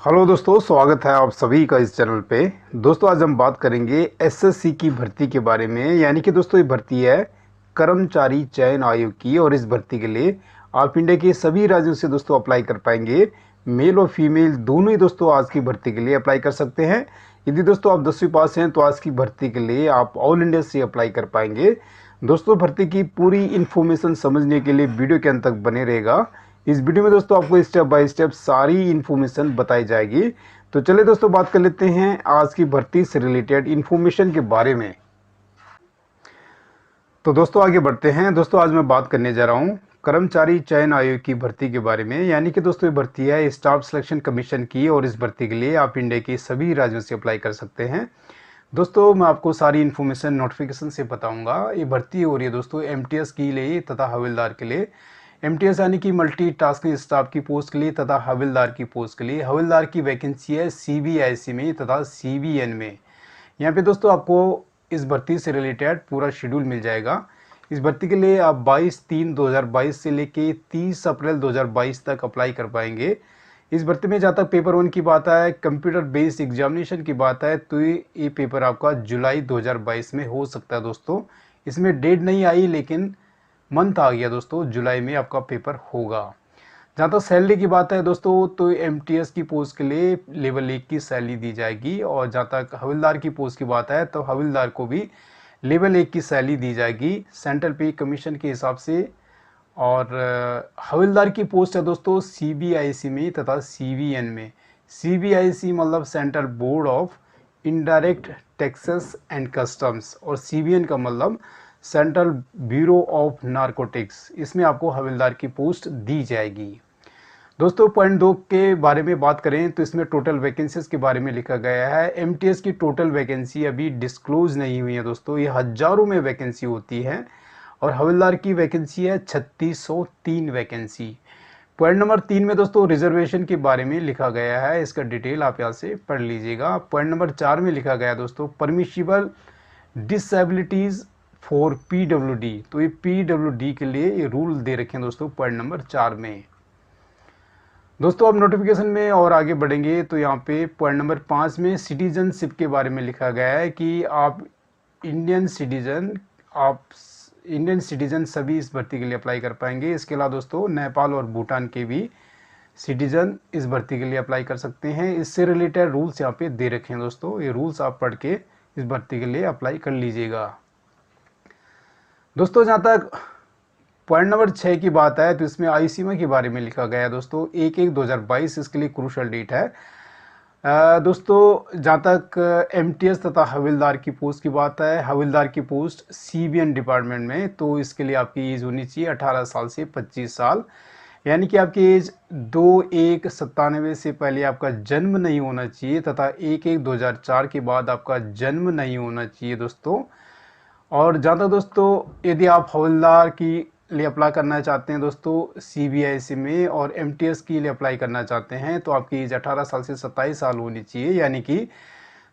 Hello दोस्तों, स्वागत है आप सभी का इस चैनल पे। दोस्तों आज हम बात करेंगे एसएससी की भर्ती के बारे में। यानी कि दोस्तों ये भर्ती है कर्मचारी चयन आयोग की, और इस भर्ती के लिए आप इंडिया के सभी राज्यों से दोस्तों अप्लाई कर पाएंगे। मेल और फीमेल दोनों ही दोस्तों आज की भर्ती के लिए अप्लाई कर सकते हैं। यदि दोस्तों आप 10वीं पास हैं तो आज की भर्ती के लिए आप ऑल इंडिया से अप्लाई कर पाएंगे। दोस्तों भर्ती की पूरी इन्फॉर्मेशन समझने के लिए वीडियो के अंत तक बने रहेगा। इस वीडियो में दोस्तों आपको स्टेप बाय स्टेप सारी इन्फॉर्मेशन बताई जाएगी। तो चलिए दोस्तों बात कर लेते हैं आज की भर्ती से रिलेटेड इन्फॉर्मेशन के बारे में। तो दोस्तों आगे बढ़ते हैं। दोस्तों आज मैं बात करने जा रहा हूँ कर्मचारी चयन आयोग की भर्ती के बारे में। यानी कि दोस्तों ये भर्ती है स्टाफ सिलेक्शन कमीशन की, और इस भर्ती के लिए आप इंडिया के सभी राज्यों से अप्लाई कर सकते हैं। दोस्तों मैं आपको सारी इन्फॉर्मेशन नोटिफिकेशन से बताऊंगा। ये भर्ती हो रही है दोस्तों एमटीएस के लिए तथा हवलदार के लिए। एमटीएस यानी कि मल्टी टास्किंग स्टाफ की पोस्ट के लिए तथा हवलदार की पोस्ट के लिए। हवलदार की वैकेंसी है सीबीआईसी में तथा सीबीएन में। यहाँ पे दोस्तों आपको इस भर्ती से रिलेटेड पूरा शेड्यूल मिल जाएगा। इस भर्ती के लिए आप 22/3/2022 से लेके 30 अप्रैल 2022 तक अप्लाई कर पाएंगे। इस भर्ती में जहाँ तक पेपर 1 की बात है, कंप्यूटर बेस्ड एग्जामिनेशन की बात है, तो ये पेपर आपका जुलाई 2022 में हो सकता है दोस्तों। इसमें डेट नहीं आई लेकिन मंथ आ गया दोस्तों, जुलाई में आपका पेपर होगा। जहाँ तक सैलरी की बात है दोस्तों, तो एमटीएस की पोस्ट के लिए लेवल 1 की सैलरी दी जाएगी, और जहाँ तक हवलदार की पोस्ट की बात है तो हवलदार को भी लेवल 1 की सैलरी दी जाएगी सेंट्रल पे कमीशन के हिसाब से। और हवलदार की पोस्ट है दोस्तों सीबीआईसी में तथा सीबीएन में। सीबीआईसी मतलब central board of indirect taxes and customs, और सीबीएन का मतलब सेंट्रल ब्यूरो ऑफ नारकोटिक्स। इसमें आपको हवलदार की पोस्ट दी जाएगी। दोस्तों पॉइंट 2 के बारे में बात करें तो इसमें टोटल वैकेंसीज के बारे में लिखा गया है। एमटीएस की टोटल वैकेंसी अभी डिस्क्लोज नहीं हुई है दोस्तों, ये हजारों में वैकेंसी होती है। और हवलदार की वैकेंसी है 3603 वैकेंसी। पॉइंट नंबर 3 में दोस्तों रिजर्वेशन के बारे में लिखा गया है, इसका डिटेल आप यहाँ से पढ़ लीजिएगा। पॉइंट नंबर 4 में लिखा गया है दोस्तों परमिशिबल डिसेबिलिटीज़ फॉर पीडब्ल्यूडी। तो ये पीडब्ल्यूडी के लिए ये रूल दे रखे हैं दोस्तों पॉइंट नंबर 4 में। दोस्तों अब नोटिफिकेशन में और आगे बढ़ेंगे तो यहाँ पे पॉइंट नंबर 5 में सिटीजनशिप के बारे में लिखा गया है कि आप इंडियन सिटीजन सभी इस भर्ती के लिए अप्लाई कर पाएंगे। इसके अलावा दोस्तों नेपाल और भूटान के भी सिटीजन इस भर्ती के लिए अप्लाई कर सकते हैं। इससे रिलेटेड रूल्स यहाँ पे दे रखे हैं दोस्तों, ये रूल्स आप पढ़ के इस भर्ती के लिए अप्लाई कर लीजिएगा। दोस्तों जहाँ तक पॉइंट नंबर 6 की बात है तो इसमें आयु सीमा के बारे में लिखा गया है दोस्तों 1/1/2022, इसके लिए क्रूशल डेट है। दोस्तों जहाँ तक एमटीएस तथा हवलदार की पोस्ट की बात है, हवलदार की पोस्ट सीबीएन डिपार्टमेंट में, तो इसके लिए आपकी एज होनी चाहिए 18 साल से 25 साल। यानी कि आपकी एज 2/1/97 से पहले आपका जन्म नहीं होना चाहिए तथा 1/1/2004 के बाद आपका जन्म नहीं होना चाहिए दोस्तों। और जहाँ तक दोस्तों यदि आप हवलदार की लिए अप्लाई करना चाहते हैं दोस्तों सीबीआईसी में, और एमटीएस के लिए अप्लाई करना चाहते हैं, तो आपकी एज 18 साल से 27 साल होनी चाहिए। यानी कि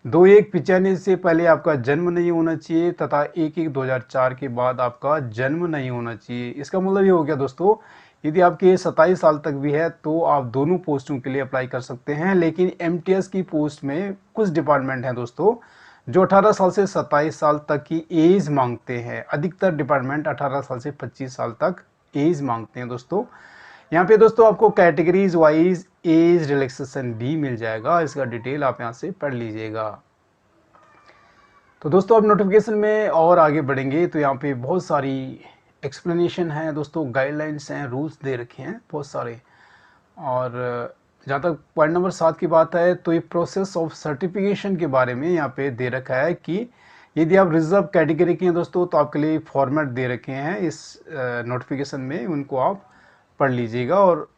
2/1/95 से पहले आपका जन्म नहीं होना चाहिए तथा 1/1/2004 के बाद आपका जन्म नहीं होना चाहिए। इसका मतलब ये हो गया दोस्तों, यदि आपकी एज 27 साल तक भी है तो आप दोनों पोस्टों के लिए अप्लाई कर सकते हैं। लेकिन एमटीएस की पोस्ट में कुछ डिपार्टमेंट हैं दोस्तों जो 18 साल से 27 साल तक की एज मांगते हैं। अधिकतर डिपार्टमेंट 18 साल से 25 साल तक एज मांगते हैं दोस्तों। यहाँ पे दोस्तों आपको कैटेगरीज वाइज एज रिलैक्सेशन भी मिल जाएगा, इसका डिटेल आप यहाँ से पढ़ लीजिएगा। तो दोस्तों अब नोटिफिकेशन में और आगे बढ़ेंगे तो यहाँ पे बहुत सारी एक्सप्लेनेशन है दोस्तों, गाइडलाइंस हैं, रूल्स दे रखे हैं बहुत सारे। और जहाँ तक पॉइंट नंबर 7 की बात है तो ये प्रोसेस ऑफ सर्टिफिकेशन के बारे में यहाँ पे दे रखा है कि यदि आप रिजर्व कैटेगरी के हैं दोस्तों तो आपके लिए फॉर्मेट दे रखे हैं इस नोटिफिकेशन में, उनको आप पढ़ लीजिएगा और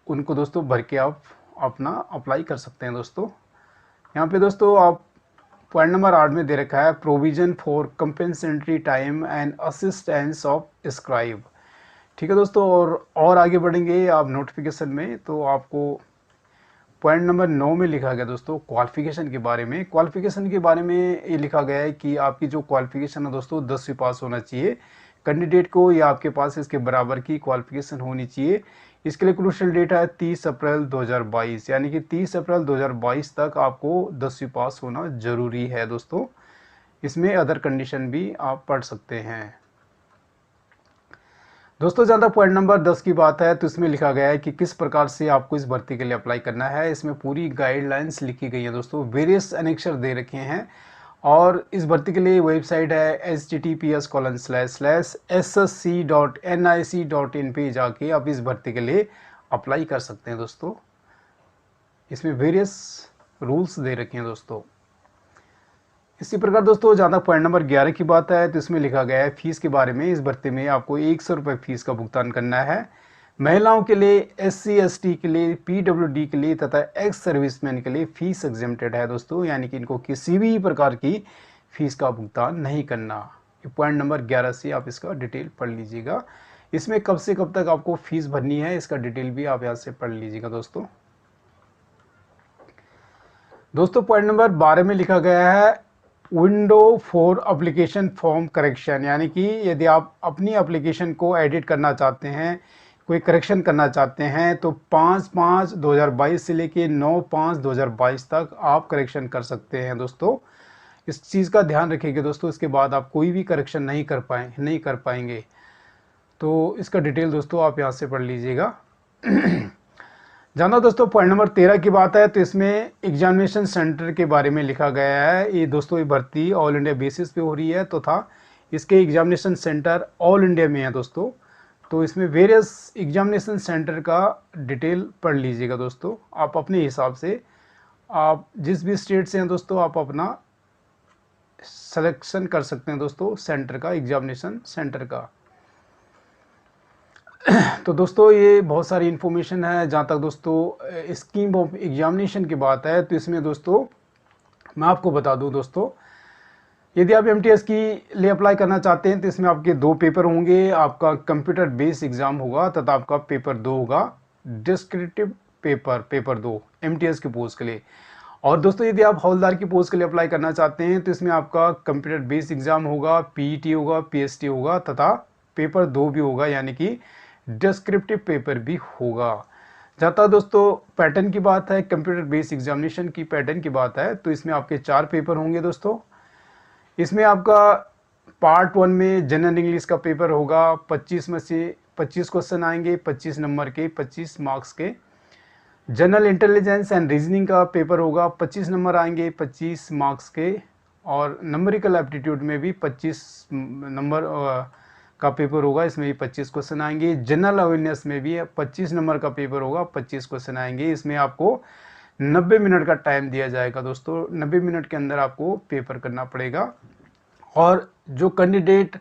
उनको दोस्तों भर के आप अपना अप्लाई कर सकते हैं दोस्तों। यहाँ पे दोस्तों आप पॉइंट नंबर 8 में दे रखा है provision for compensatory time and assistance of scribe. ठीक है दोस्तों, और आगे बढ़ेंगे आप नोटिफिकेशन में तो आपको पॉइंट नंबर 9 में लिखा गया दोस्तों क्वालिफिकेशन के बारे में। क्वालिफिकेशन के बारे में ये लिखा गया है कि आपकी जो क्वालिफिकेशन है दोस्तों 10वीं पास होना चाहिए कैंडिडेट को, या आपके पास इसके बराबर की क्वालिफिकेशन होनी चाहिए। इसके लिए क्रूशियल डेट है 30 अप्रैल 2022, यानी कि 30 अप्रैल 2022 तक आपको 10वीं पास होना ज़रूरी है दोस्तों। इसमें अदर कंडीशन भी आप पढ़ सकते हैं। दोस्तों जहाँ तक पॉइंट नंबर 10 की बात है तो इसमें लिखा गया है कि किस प्रकार से आपको इस भर्ती के लिए अप्लाई करना है। इसमें पूरी गाइडलाइंस लिखी गई है दोस्तों, वेरियस अनेक्सर दे रखे हैं। और इस भर्ती के लिए वेबसाइट है https://ssc.nic.in पे जाके आप इस भर्ती के लिए अप्लाई कर सकते हैं दोस्तों। इसमें वेरियस रूल्स दे रखे हैं दोस्तों। इसी प्रकार दोस्तों जहाँ तक पॉइंट नंबर 11 की बात है तो इसमें लिखा गया है फीस के बारे में। इस भर्ती में आपको 100 रुपये फीस का भुगतान करना है। महिलाओं के लिए, SC/ST के लिए, PWD के लिए तथा एक्स सर्विसमैन के लिए फीस एग्जेम्प्टेड है दोस्तों, यानी कि इनको किसी भी प्रकार की फीस का भुगतान नहीं करना। पॉइंट नंबर 11 से आप इसका डिटेल पढ़ लीजिएगा। इसमें कब से कब तक आपको फीस भरनी है इसका डिटेल भी आप यहाँ से पढ़ लीजिएगा दोस्तों। पॉइंट नंबर 12 में लिखा गया है window for application form correction, यानी कि यदि आप अपनी एप्लीकेशन को एडिट करना चाहते हैं, कोई करेक्शन करना चाहते हैं तो 5/5/2022 से लेके 9/5/2022 तक आप करेक्शन कर सकते हैं दोस्तों। इस चीज़ का ध्यान रखिएगा दोस्तों, इसके बाद आप कोई भी करेक्शन नहीं कर पाएंगे। तो इसका डिटेल दोस्तों आप यहाँ से पढ़ लीजिएगा। जाना दोस्तों पॉइंट नंबर 13 की बात है तो इसमें एग्जामिनेशन सेंटर के बारे में लिखा गया है। ये दोस्तों ये भर्ती ऑल इंडिया बेसिस पे हो रही है तो था इसके एग्जामिनेशन सेंटर ऑल इंडिया में है दोस्तों। तो इसमें वेरियस एग्जामिनेशन सेंटर का डिटेल पढ़ लीजिएगा दोस्तों। आप अपने हिसाब से, आप जिस भी स्टेट से हैं दोस्तों, आप अपना सिलेक्शन कर सकते हैं दोस्तों सेंटर का, एग्जामिनेशन सेंटर का। तो दोस्तों ये बहुत सारी इन्फॉर्मेशन है। जहाँ तक दोस्तों स्कीम ऑफ एग्जामिनेशन की बात है तो इसमें दोस्तों मैं आपको बता दूं दोस्तों, यदि आप MTS की लिए अप्लाई करना चाहते हैं तो इसमें आपके 2 पेपर होंगे। आपका कंप्यूटर बेस्ड एग्ज़ाम होगा तथा आपका पेपर 2 होगा डिस्क्रिप्टिव पेपर 2 MTS की पोस्ट के लिए। और दोस्तों यदि आप हवलदार की पोस्ट के लिए अप्लाई करना चाहते हैं तो इसमें आपका कंप्यूटर बेस्ड एग्ज़ाम होगा, PET होगा, PST होगा तथा पेपर 2 भी होगा, यानी कि डिस्क्रिप्टिव पेपर भी होगा। जहाँ तक दोस्तों पैटर्न की बात है, कंप्यूटर बेस्ड एग्जामिनेशन की पैटर्न की बात है तो इसमें आपके 4 पेपर होंगे दोस्तों। इसमें आपका पार्ट 1 में जनरल इंग्लिश का पेपर होगा। 25 में से 25 क्वेश्चन आएंगे, 25 नंबर के, 25 मार्क्स के। जनरल इंटेलिजेंस एंड रीजनिंग का पेपर होगा, 25 नंबर आएंगे, 25 मार्क्स के। और नंबरिकल एप्टीट्यूड में भी 25 नंबर का पेपर होगा, इसमें भी 25 क्वेश्चन आएंगे। जनरल अवेयरनेस में भी 25 नंबर का पेपर होगा, 25 क्वेश्चन आएंगे। इसमें आपको 90 मिनट का टाइम दिया जाएगा दोस्तों। 90 मिनट के अंदर आपको पेपर करना पड़ेगा। और जो कैंडिडेट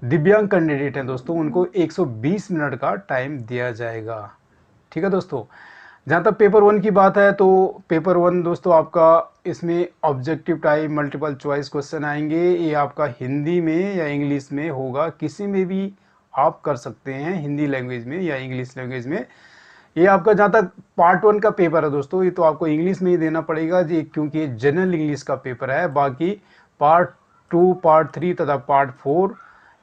दिव्यांग कैंडिडेट हैं दोस्तों उनको 120 मिनट का टाइम दिया जाएगा। ठीक है दोस्तों। जहाँ तक पेपर 1 की बात है तो पेपर 1 दोस्तों आपका इसमें objective type multiple choice question आएंगे। ये आपका हिंदी में या इंग्लिश में होगा, किसी में भी आप कर सकते हैं, हिंदी लैंग्वेज में या इंग्लिश लैंग्वेज में। ये आपका जहाँ तक पार्ट 1 का पेपर है दोस्तों, ये तो आपको इंग्लिश में ही देना पड़ेगा जी, क्योंकि ये जनरल इंग्लिश का पेपर है। बाकी पार्ट 2, पार्ट 3 तथा पार्ट 4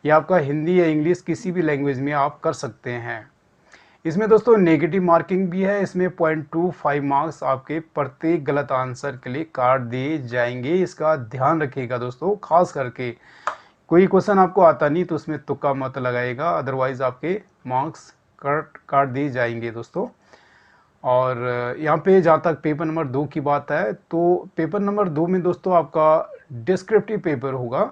ये आपका हिंदी या इंग्लिश किसी भी लैंग्वेज में आप कर सकते हैं। इसमें दोस्तों नेगेटिव मार्किंग भी है। इसमें 0.25 मार्क्स आपके प्रत्येक गलत आंसर के लिए काट दिए जाएंगे। इसका ध्यान रखिएगा दोस्तों, खास करके कोई क्वेश्चन आपको आता नहीं तो उसमें तुक्का मत लगाएगा, अदरवाइज आपके मार्क्स काट दिए जाएंगे दोस्तों। और यहाँ पे जहाँ तक पेपर नंबर 2 की बात है तो पेपर नंबर 2 में दोस्तों आपका डिस्क्रिप्टिव पेपर होगा।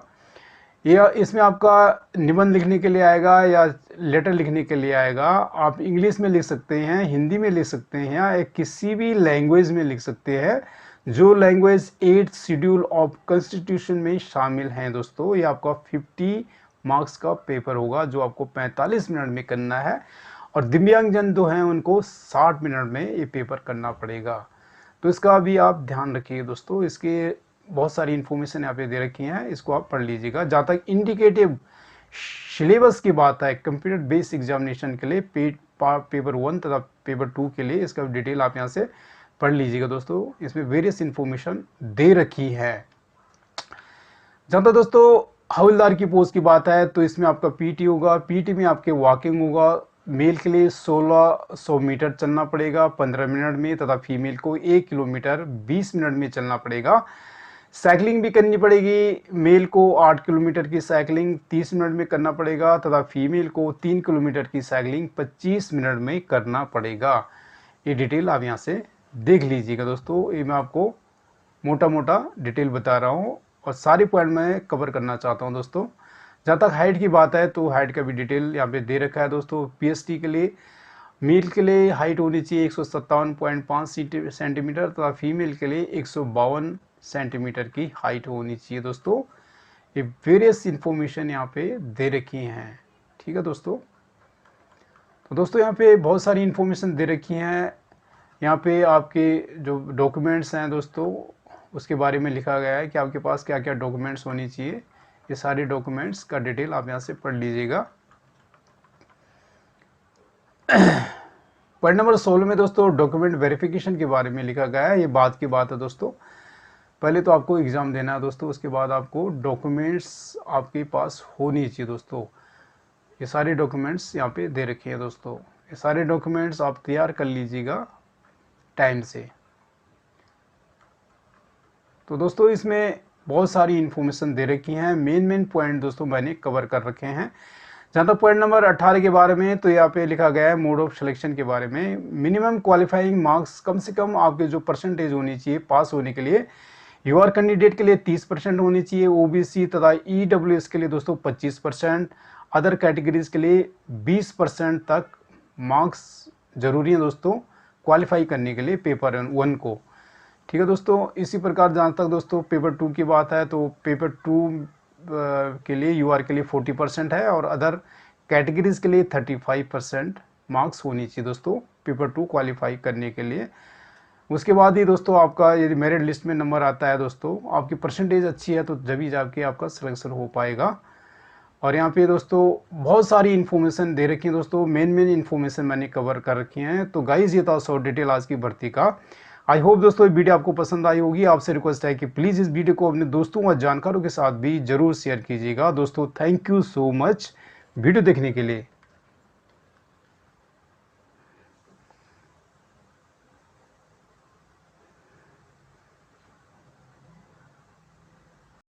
या इसमें आपका निबंध लिखने के लिए आएगा या लेटर लिखने के लिए आएगा। आप इंग्लिश में लिख सकते हैं, हिंदी में लिख सकते हैं या किसी भी लैंग्वेज में लिख सकते हैं जो language 8th schedule of constitution में शामिल हैं दोस्तों। ये आपका 50 मार्क्स का पेपर होगा जो आपको 45 मिनट में करना है। और दिव्यांगजन जो हैं उनको 60 मिनट में ये पेपर करना पड़ेगा। तो इसका भी आप ध्यान रखिए दोस्तों। इसके बहुत सारी इन्फॉर्मेशन यहाँ पे दे रखी हैं, इसको आप पढ़ लीजिएगा। जहाँ तक इंडिकेटिव सिलेबस की बात है कंप्यूटर बेस्ड एग्जामिनेशन के लिए पेपर 1 तथा पेपर 2 के लिए, इसका डिटेल आप यहाँ से पढ़ लीजिएगा दोस्तों। इसमें वेरियस इन्फॉर्मेशन दे रखी है। जहाँ तक दोस्तों हवलदार की पोस्ट की बात है तो इसमें आपका PET होगा। PET में आपके वॉकिंग होगा मेल के लिए 1600 मीटर चलना पड़ेगा 15 मिनट में, तथा फीमेल को 1 किलोमीटर 20 मिनट में चलना पड़ेगा। साइकिलिंग भी करनी पड़ेगी, मेल को 8 किलोमीटर की साइकिलिंग 30 मिनट में करना पड़ेगा, तथा फीमेल को 3 किलोमीटर की साइकिलिंग 25 मिनट में करना पड़ेगा। ये डिटेल आप यहाँ से देख लीजिएगा दोस्तों। ये मैं आपको मोटा मोटा डिटेल बता रहा हूँ और सारे पॉइंट मैं कवर करना चाहता हूँ दोस्तों। जहाँ तक हाइट की बात है तो हाइट का भी डिटेल यहाँ पे दे रखा है दोस्तों। पीएसटी के लिए मेल के लिए हाइट होनी चाहिए 157.5 सेंटीमीटर, तथा फीमेल के लिए 152 सेंटीमीटर की हाइट होनी चाहिए दोस्तों। ये वेरियस इंफॉर्मेशन यहाँ पे दे रखी हैं, ठीक है दोस्तों। तो दोस्तों यहाँ पे बहुत सारी इंफॉर्मेशन दे रखी हैं। यहाँ पे आपके जो डॉक्यूमेंट्स हैं दोस्तों उसके बारे में लिखा गया है कि आपके पास क्या क्या डॉक्यूमेंट्स होनी चाहिए। ये सारे डॉक्यूमेंट्स का डिटेल आप यहाँ से पढ़ लीजिएगा। पॉइंट नंबर 16 में दोस्तों डॉक्यूमेंट वेरिफिकेशन के बारे में लिखा गया है। ये बात की बात है दोस्तों, पहले तो आपको एग्ज़ाम देना है दोस्तों, उसके बाद आपको डॉक्यूमेंट्स आपके पास होनी चाहिए दोस्तों। ये सारे डॉक्यूमेंट्स यहाँ पे दे रखे हैं दोस्तों। ये सारे डॉक्यूमेंट्स आप तैयार कर लीजिएगा टाइम से। तो दोस्तों इसमें बहुत सारी इन्फॉर्मेशन दे रखी हैं। मेन पॉइंट दोस्तों मैंने कवर कर रखे हैं। जहाँ तक पॉइंट नंबर 18 के बारे में, तो यहाँ पे लिखा गया है मोड ऑफ सिलेक्शन के बारे में। मिनिमम क्वालिफाइंग मार्क्स कम से कम आपके जो परसेंटेज होनी चाहिए पास होने के लिए, यूआर कैंडिडेट के लिए 30% होनी चाहिए, ओबीसी तथा ईडब्ल्यूएस के लिए दोस्तों 25%, अदर कैटेगरीज के लिए 20% तक मार्क्स जरूरी है दोस्तों क्वालिफाई करने के लिए पेपर 1 को, ठीक है दोस्तों। इसी प्रकार जहाँ तक दोस्तों पेपर 2 की बात है, तो पेपर 2 के लिए यूआर के लिए 40% है और अदर कैटेगरीज के लिए 35% मार्क्स होनी चाहिए दोस्तों पेपर 2 क्वालिफाई करने के लिए। उसके बाद ही दोस्तों आपका यदि मेरिट लिस्ट में नंबर आता है दोस्तों, आपकी परसेंटेज अच्छी है तो जब ही जाके आपका सिलेक्शन हो पाएगा। और यहाँ पे दोस्तों बहुत सारी इन्फॉर्मेशन दे रखी है दोस्तों, मेन इन्फॉर्मेशन मैंने कवर कर रखी हैं। तो गाइज ये था शॉर्ट डिटेल आज की भर्ती का। आई होप दोस्तों ये वीडियो आपको पसंद आई होगी। आपसे रिक्वेस्ट है कि प्लीज़ इस वीडियो को अपने दोस्तों और जानकारों के साथ भी जरूर शेयर कीजिएगा दोस्तों। Thank you so much video देखने के लिए।